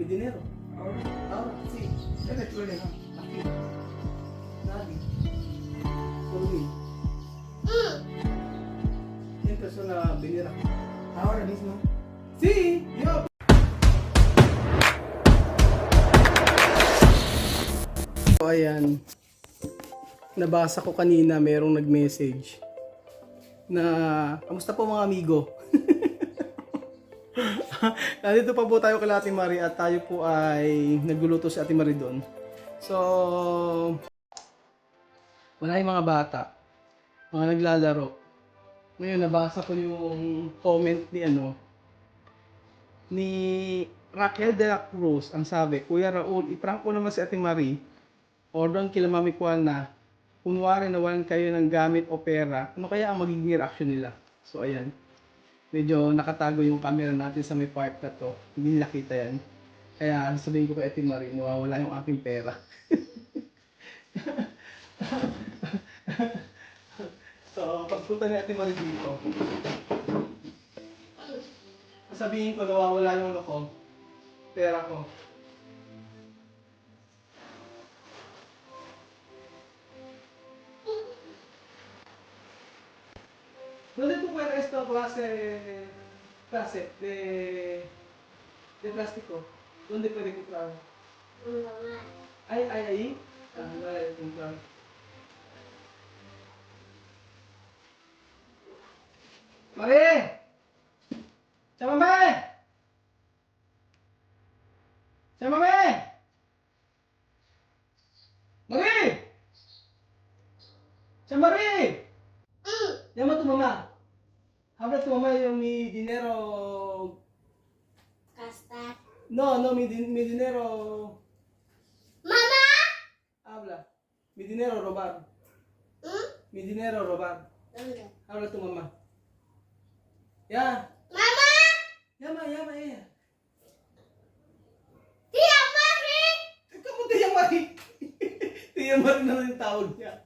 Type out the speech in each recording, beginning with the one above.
dinero. Ahora, Ahora, sí. ya le duele, ¿no? Aquí. Nadie. Solo mil. 100 personas vinieron aquí. Ahora mismo. Sí, yo. So, ayan. Nabasa ko kanina, merong nag-message na kamusta po mga amigo? Nandito pa po tayo kay Ate Marie at tayo po ay nagluluto si Ate Marie doon. So, wala yung mga bata, mga naglalaro. Ngayon nabasa ko yung comment ni Raquel de la Cruz. Ang sabi, Kuya Raul, iprank ko naman si Ate Marie. Ordon kila Mami Kuan na kunwari nawalan kayo ng gamit o pera, ano kaya ang magiging reaction nila? So ayan, medyo nakatago yung camera natin sa may part na to, hindi nila kita yan. Kaya sabihin ko kay Ate Marie, nawawala yung aking pera. So pagpunta ni Ate Marie dito, sabihin ko nawawala yung pera ko. ¿Dónde tú puedes esto clase de plástico? ¿Dónde puede comprar? ¿Hay ahí? Ah, no hay comprar. ¡Mare! ¡Chámame! ¡Chámame! ¡Mare! ¡Chamari! Llama a tu mamá. Habla a tu mamá mi dinero. Gastar. No, mi dinero. ¡Mamá! Habla. Mi dinero robar. Mi dinero robar. ¿Dónde? Habla a tu mamá. Ya. ¡Mamá! Llama ella. ¡Tía Mari! Kamu Tia Marie. Tia Marie na rin tawag niya.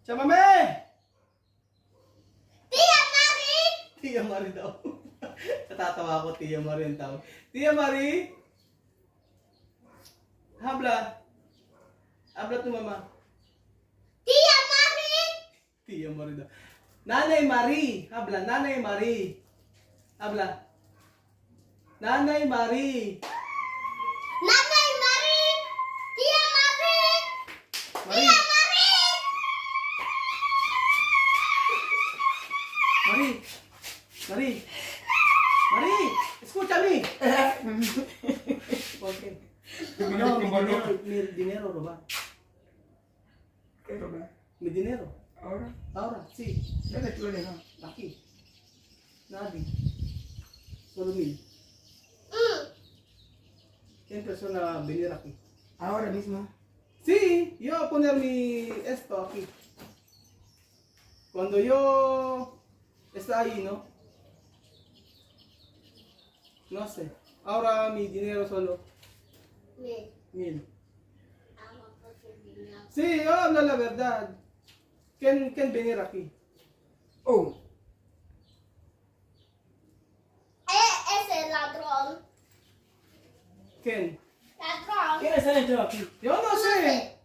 Chamame! ¡Tía Mari! Tia Marie daw. Natatawa ako, Tia Marie ang tawag. Tia Marie! Habla. Habla tu mama. ¡Tía Mari! Tia Marie daw. Nanay Marie. Habla, Nanay Marie. Habla. Nanay Marie. ¡Nanay Mari! ¡Tía Mari! Marie. ¡Tía Mari! Marie. Marie. Marie. Escúchame. Okay. No, mi dinero roba. ¿Qué robar? Mi dinero. Ahora, Ahora, sí. ya le duele, ¿no? Aquí. Nadie. Solo mil. 100 personas venir aquí. Ahora mismo. Sí, yo voy a poner esto aquí. Cuando yo está ahí, ¿no? No sé. Ahora mi dinero solo Me 1000. amo por tu dinero. Sí, yo hablo la verdad. ¿Quién venir aquí? Oh, Ese ladrón. ¿Quién? Ladrón. ¿quién está dentro aquí? Yo no sé.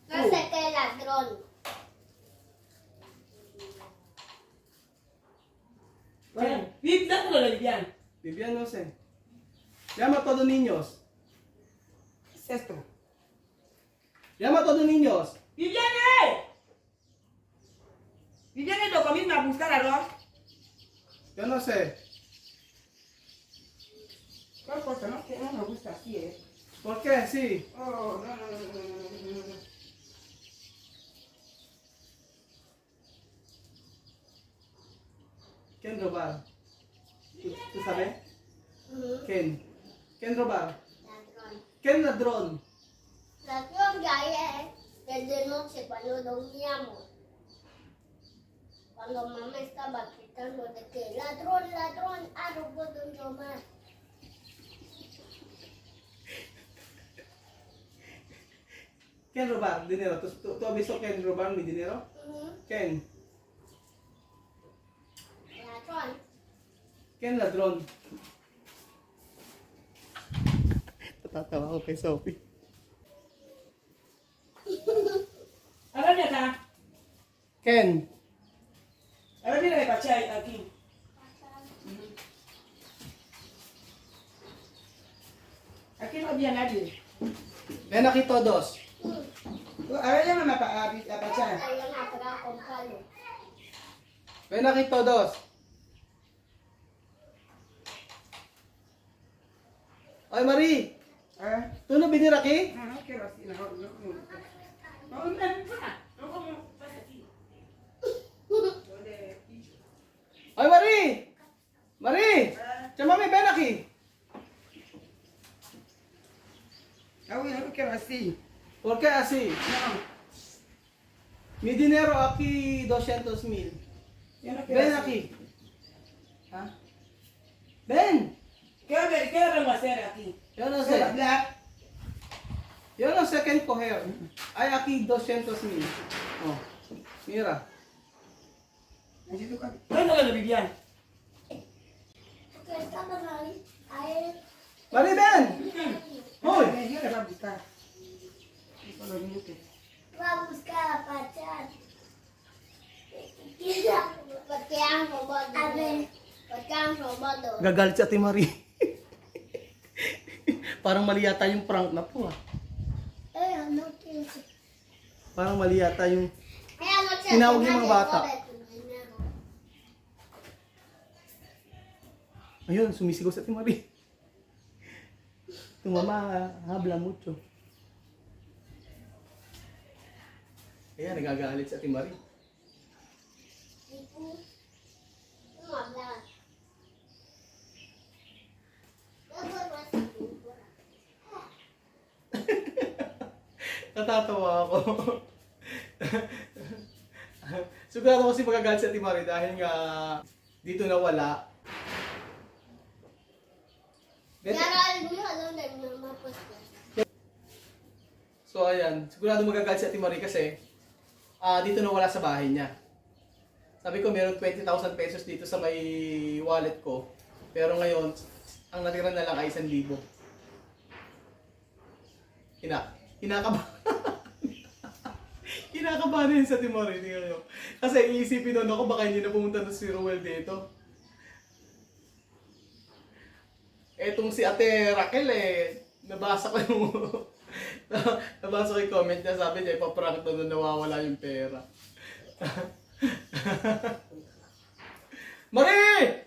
No sé qué ladrón. Bueno, dándolo a Vivian. Vivian no sé. Llama a todos niños. ¿Qué es esto? Llama a todos niños. ¡Viviane! ¿Viviane lo comiste a buscar arroz? Yo no sé. ¿Cuál cosa? No, que no me gusta así, ¿eh? ¿Por qué? Sí. Oh, no. ¿Quién robar? ¿Tú sabes? Ladrón. ¿Quién robar? ¿Quién ladrón? Ladrón ya es desde noche cuando dormíamos. Cuando mamá estaba gritando de que ladrón, ladrón, ha robado mi mamá. ¿Quién robar dinero? ¿Tú has visto quién robar mi dinero? ¿Quién? Ladrón. Ken Ladron. Natatawa ako kay Sophie. Alam niya ka? Ken. Alam niya na ipachay, Aki. Aki no biyan natin. Ven aquí todos. Alam niya na mapachay. Kaya nga para akong kalo. Ven aquí todos. Ay, Marie. Ah, ¿Tú no vinir aquí? no quiero así, no. No, no, no. Ay, Marie. Marie. Chamame, ven aquí. No quiero así. ¿Por qué así? No, Mi dinero aquí 200,000. yo no quiero Ven así. aquí. ¿Ah? Ven. ¿Qué vamos a hacer aquí? Yo no Quiero sé. hablar. Yo no sé qué coger. Hay aquí 200,000. Oh, mira. Necesito cambio. ¿Cuándo lo vivían? Porque estaba ahí. Ahí. Marie, ven. Hoy. Yo le voy a buscar. Y con los minutos. Va a buscar a Pachar. Porque ang roboto. A ver. Porque ang roboto. Gagalit si Ate Marie. Parang mali yata yung prank na po ah. Eh, ano quiero. Parang mali yata yung... Kaya ano siya. Tinawag yung mga bata. Ayun, sumisigaw si Ate Marie. Tu mama habla mucho. Ayan, nagagalit si Ate Marie. No habla. Natatawa ako. Sigurado kasi magagalit si Ate Marie dahil nga dito nawala. Pero alam mo, alam na mamapos ko. So ayan, sigurado magagalit si Ate Marie kasi dito nawala sa bahay niya. Sabi ko meron 20,000 pesos dito sa may wallet ko. Pero ngayon, ang natira na lang ay 1,000. Kinakabahan. Kinakabahan na yun sa Ate Marie. Tingnan nyo. Kasi iisipin doon ako baka hindi na pumunta na si Ruel dito. Etong si Ate Raquel nabasa ko yung nabasa ko yung comment niya, sabi niya ipaprank doon na nawawala yung pera. Marie!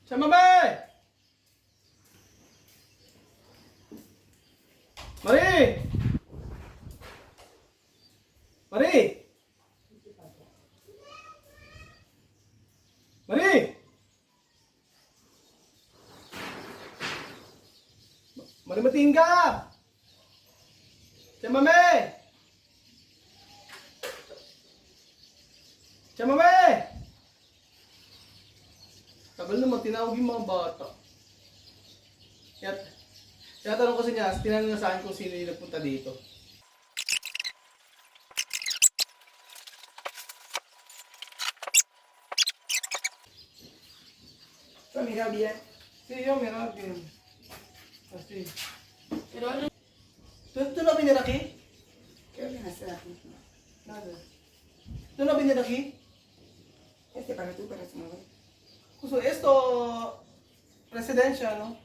Chamame! Marie! Marie! Marie! Marie, matiin ka! Chamame! Chamame! Tagal naman, tinawag yung mga bata. Tinatanong kasi niya, tinanong na sa akin kung sino yung nagpunta dito. So, mira bien. Sí, yo mira bien. Así. Pero ano? ¿Tú no vienes aquí? ¿Qué voy a hacer aquí? Nada. ¿Tú no vienes aquí? Este para tú, para su mamá. Pues esto, residencia, ¿no?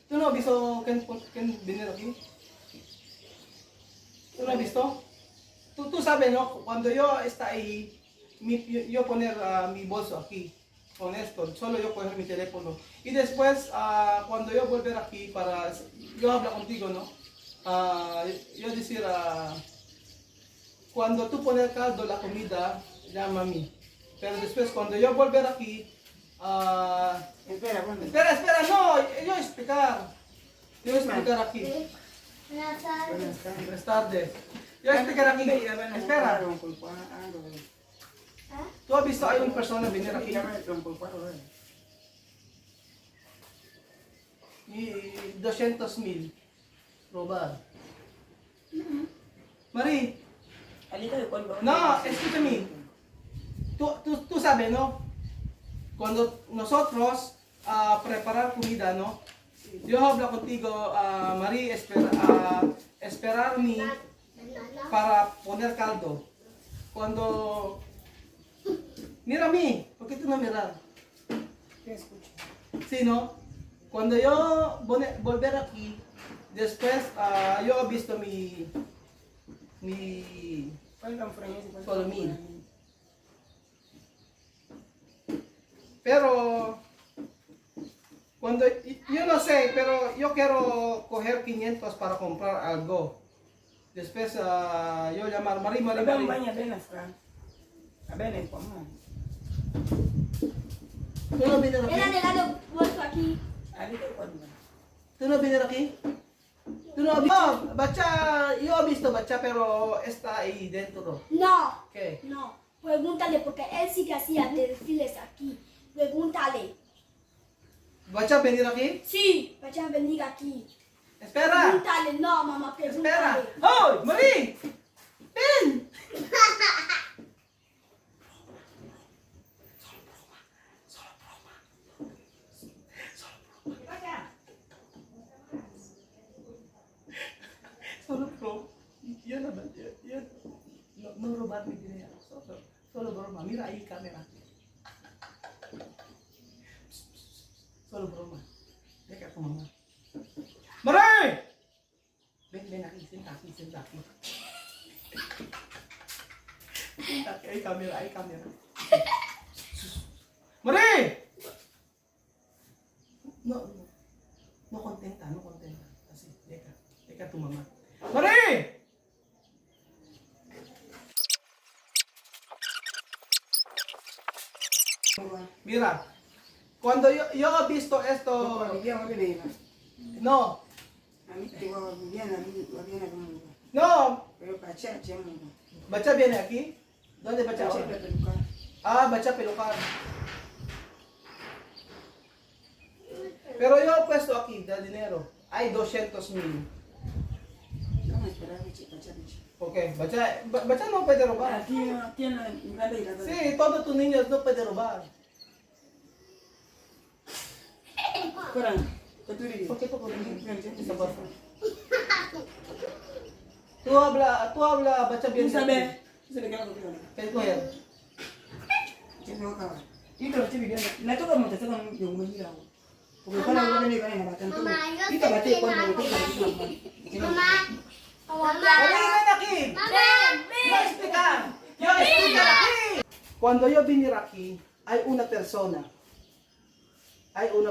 ¿Tú no has visto quién viene aquí? ¿Tú no has visto? Tú sabes, ¿no? Cuando yo está ahí, yo poner mi bolso aquí, con esto, solo yo coger mi teléfono. Y después, cuando yo volver aquí para, yo hablo contigo, ¿no? Yo decir, cuando tú pones caldo la comida, llama a mí. Pero después, cuando yo volver aquí, Espera, bueno. espera, no, yo explicar. Yo explicar aquí. Buenas tardes. Buenas tardes. Buenas tardes. Yo explicar aquí. Espera, ¿Ah? ¿tú has visto hay una persona venir aquí? Y 200,000 robar. Marie, Halika yung kondo. no, escúchame. tú sabes, ¿no? Cuando nosotros preparar comida, ¿no? Yo hablo contigo, Marie, esperar mí para poner caldo. Cuando... Mira a mí, ¿por qué tú no miras? Te escucho. Sí, ¿no? Cuando yo volver aquí, después yo he visto mi Cuéntame francés, cuéntame Solo mí. francés. pero cuando yo no sé, pero yo quiero coger 500 para comprar algo. Después yo llamar Marie. Ven, baña, ven acá. Ven, en común. ¿Tú no vienes Era aquí? de lado puesto aquí. Ahí te cuento. ¿Tú no vienes aquí? ¿Tú no has visto? Bacha, yo he visto Bacha, pero está ahí dentro. No, ¿Qué? no. Pregúntale porque él sí que hacía desfiles aquí. Pregúntale. ¿Bacha venir aquí? Sí, vaya a venir aquí. Espera. Pregúntale, no, mamá, Espera. pregúntale. ¡Oh, Marie! ¡Ven! Solo pro. Yo no robar mi dinero. Solo broma. Mira ahí cámara. Solo broma. Deja a tu mamá. ¡Marie! Ven aquí, sienta aquí. Sienta aquí, hay cámara. ¡Marie! No contenta. Así, deja a tu mamá. ¡Marie! Mira, cuando yo he visto esto, no, Bacha viene aquí. ¿Dónde Bacha ahora? Bacha pelucar. Pero yo he puesto aquí del dinero. Hay 200,000. Ok, Bacha no puede robar. Sí, todos tus niños no pueden robar. ¿Por qué tú comes? Tú habla, Bacha viene aquí. ¿Qué coger? Mamá, yo te Mamá, ¡Ven aquí! Yo explicar aquí. Cuando yo vine aquí, hay una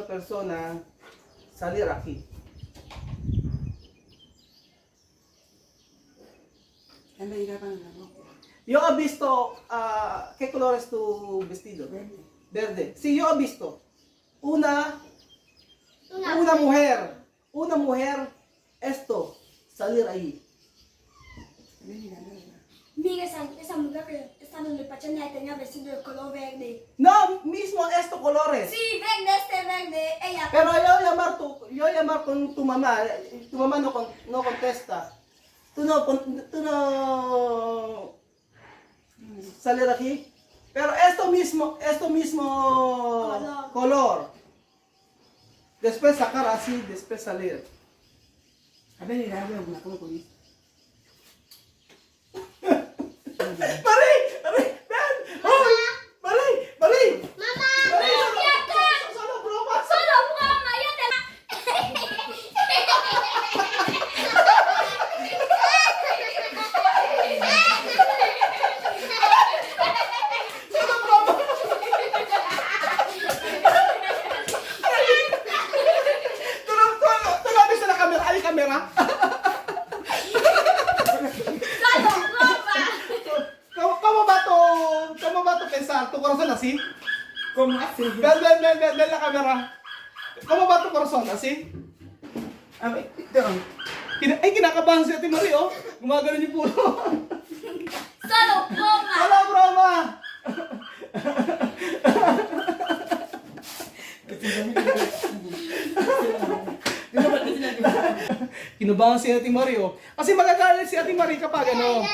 persona salir aquí. Yo he visto, ¿qué color es tu vestido? Verde. Sí, yo he visto una mujer, esto, salir ahí. mira esa mujer que está en el pachana tenía vestido de color verde. No, mismo estos colores. Sí, verde. Ella. Pero yo llamar con tu mamá no contesta. Tú no salir aquí. Pero esto mismo color. Después sacar así, después salir. Marie, ven. ¡Ay! Marie. Mamá, Marie, no, fíjate. solo broma. Solo broma, yo te ¿Tú no has visto la cámara? ¿Hay cámara? Solo broma. ¿Cómo va tu pensar? ¿Tu corazón así? ¿Cómo hace? Ven la cámara. ¿Cómo va tu corazón? ¿Así? A ver, Ay, kinakabahan si Ate Marie, oh. Gumagano niyo pulo. Solo broma. Wala, broma! Kinabahan si Ate Marie, oh. Kasi magagalit si Ate Marie kapag ano.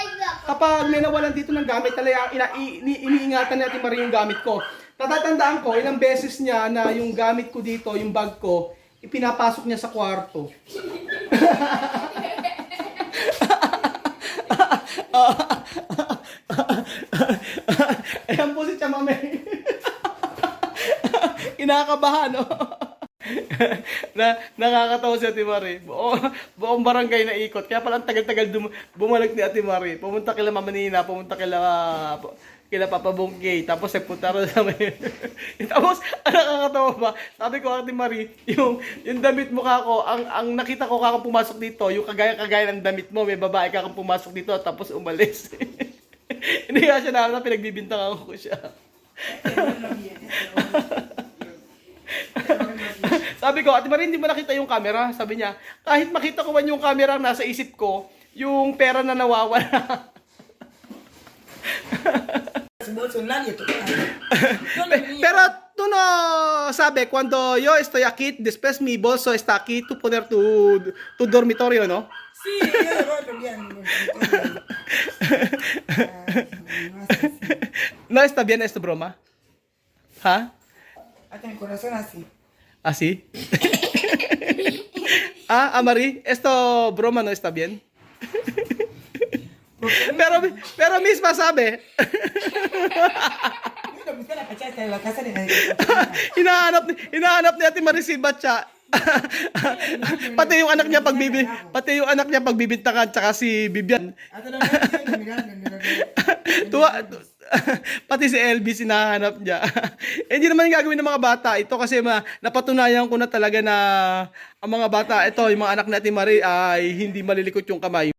kapag may nawalan dito ng gamit, talaga iniingatan ni Ate Marie yung gamit ko. Natatandaan ko, ilang beses niya na yung gamit ko dito, yung bag ko, ipinapasok niya sa kwarto. Ayan po si Chamame. Kinakabahan, no? Nakakatawa si Ate Marie. Buong barangay na ikot. Kaya pala ang tagal-tagal bumalik ni Ate Marie. Pumunta kila Mama Nina, pumunta kila Papa Bongkay, tapos nagpunta rin sa may... Tapos, ang nakakatawa ba? Sabi ko, Ate Marie, yung damit mo kako, ang nakita ko kako pumasok dito, yung kagaya-kagaya ng damit mo, may babae kako pumasok dito, tapos umalis. Hindi nga siya na pinagbibintangan ko siya. Sabi ko, Ate Marie, hindi mo nakita yung camera. Sabi niya, kahit makita ko man yung camera ang nasa isip ko, yung pera na nawawala. Pero tú no sabe cuando yo estoy aquí, después mi bolso está aquí, tú poner tu dormitorio, ¿no? Sí, yo lo otro día. No está bien esto broma. ¿Ha? Hasta el corazón así. ¿Así? Amari, esto broma no está bien. Pero misma sabe. Yo lo busqué la cachaza en la casa de la Hinahanap ni Ate Marie si Batcha. Pati yung anak niya pagbibintangan tsaka si Bibian. hasta la noche, mirando. Pati si LB sinahanap niya. Hindi naman yung gagawin ng mga bata. Ito kasi napatunayan ko na talaga na ang mga bata, ito, yung mga anak ni Ate Marie ay hindi malilikot yung kamay.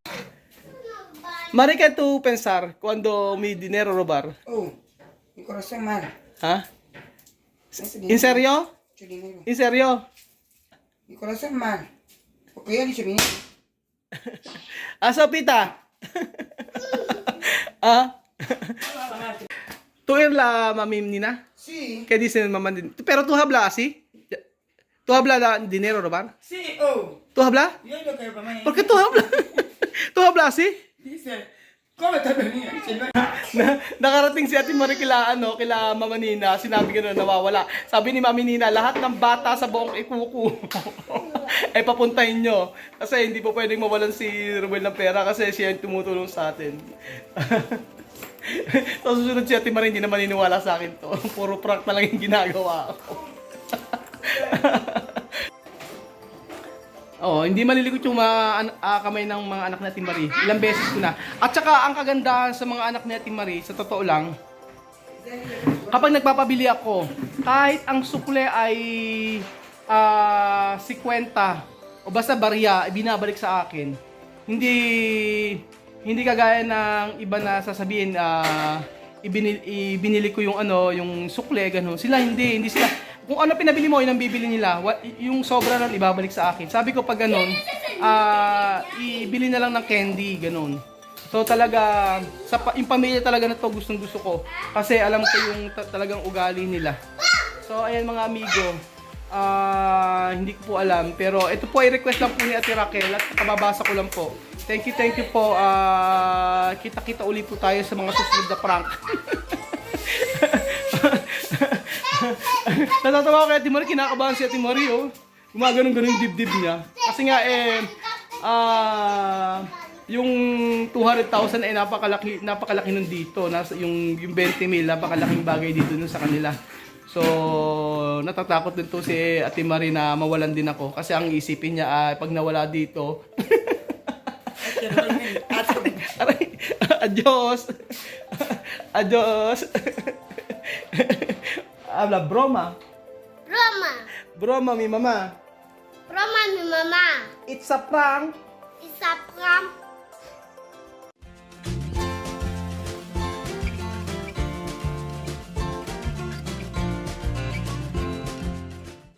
Marie, ¿qué tú pensar cuando mi dinero robar? Oh, mi corazón mal. ¿Ha? Ese ¿En serio? Mucho dinero. ¿En serio? Mi corazón mal. Porque yo dicho dinero. Sopita. ¿Tú eres la mami Nina? Sí. ¿Qué dicen mamá? Pero tú hablas así. ¿Tú hablas de dinero robar? Sí, oh. ¿Tú hablas? Yo lo que mamá ¿Por qué tú hablas? ¿Tú hablas así? dice, ¿cómo estás venido? Dice, no. Nakarating si Ate Marie kila Mama Nina, sinabi ko na nawawala. Sabi ni Mami Nina, lahat ng bata sa buong ikuku ay papuntahin nyo. Kasi hindi po pwedeng mawalan si Ruel ng pera kasi siya yung tumutulong sa atin. Sa susunod si Ate Marie, hindi na maniniwala sa akin to. Puro prank na lang yung ginagawa ko. Oh, hindi maliligot yung kamay ng mga anak ni Ate Marie. Ilang beses ko na. At saka ang kagandahan sa mga anak ni Ate Marie, sa totoo lang, kapag nagpapabili ako, kahit ang sukle ay 50 o basta barya, binabalik sa akin. Hindi kagaya ng iba na sasabihin ibinili ko yung yung sukle gano'n. Sila hindi sila. Kung ano pinabili mo, yun ang bibili nila. Yung sobra nun, ibabalik sa akin. Sabi ko pag ganun, ibili na lang ng candy, ganun. So talaga, yung pamilya talaga na to gustong gusto ko. Kasi alam ko yung talagang ugali nila. So ayan mga amigo, hindi ko po alam. Pero ito po ay request lang po ni Ate Raquel at kababasa ko lang po. Thank you po. Kita-kita ulit po tayo sa mga susunod na prank. Natatawa ko kay Ate Marie, kinakabahan si Ate Marie, oh. Gumaganon-ganon yung dibdib niya. Kasi nga, yung 200,000 ay napakalaki nun dito. Yung 20 mil, napakalaking bagay dito nun sa kanila. So, natatakot din to si Ate Marie na mawalan din ako. Kasi ang isipin niya, pag nawala dito, aray, adios. Adios. Habla broma. Broma. Mi mamá. Broma mi mamá. It's a prank. Isa prank.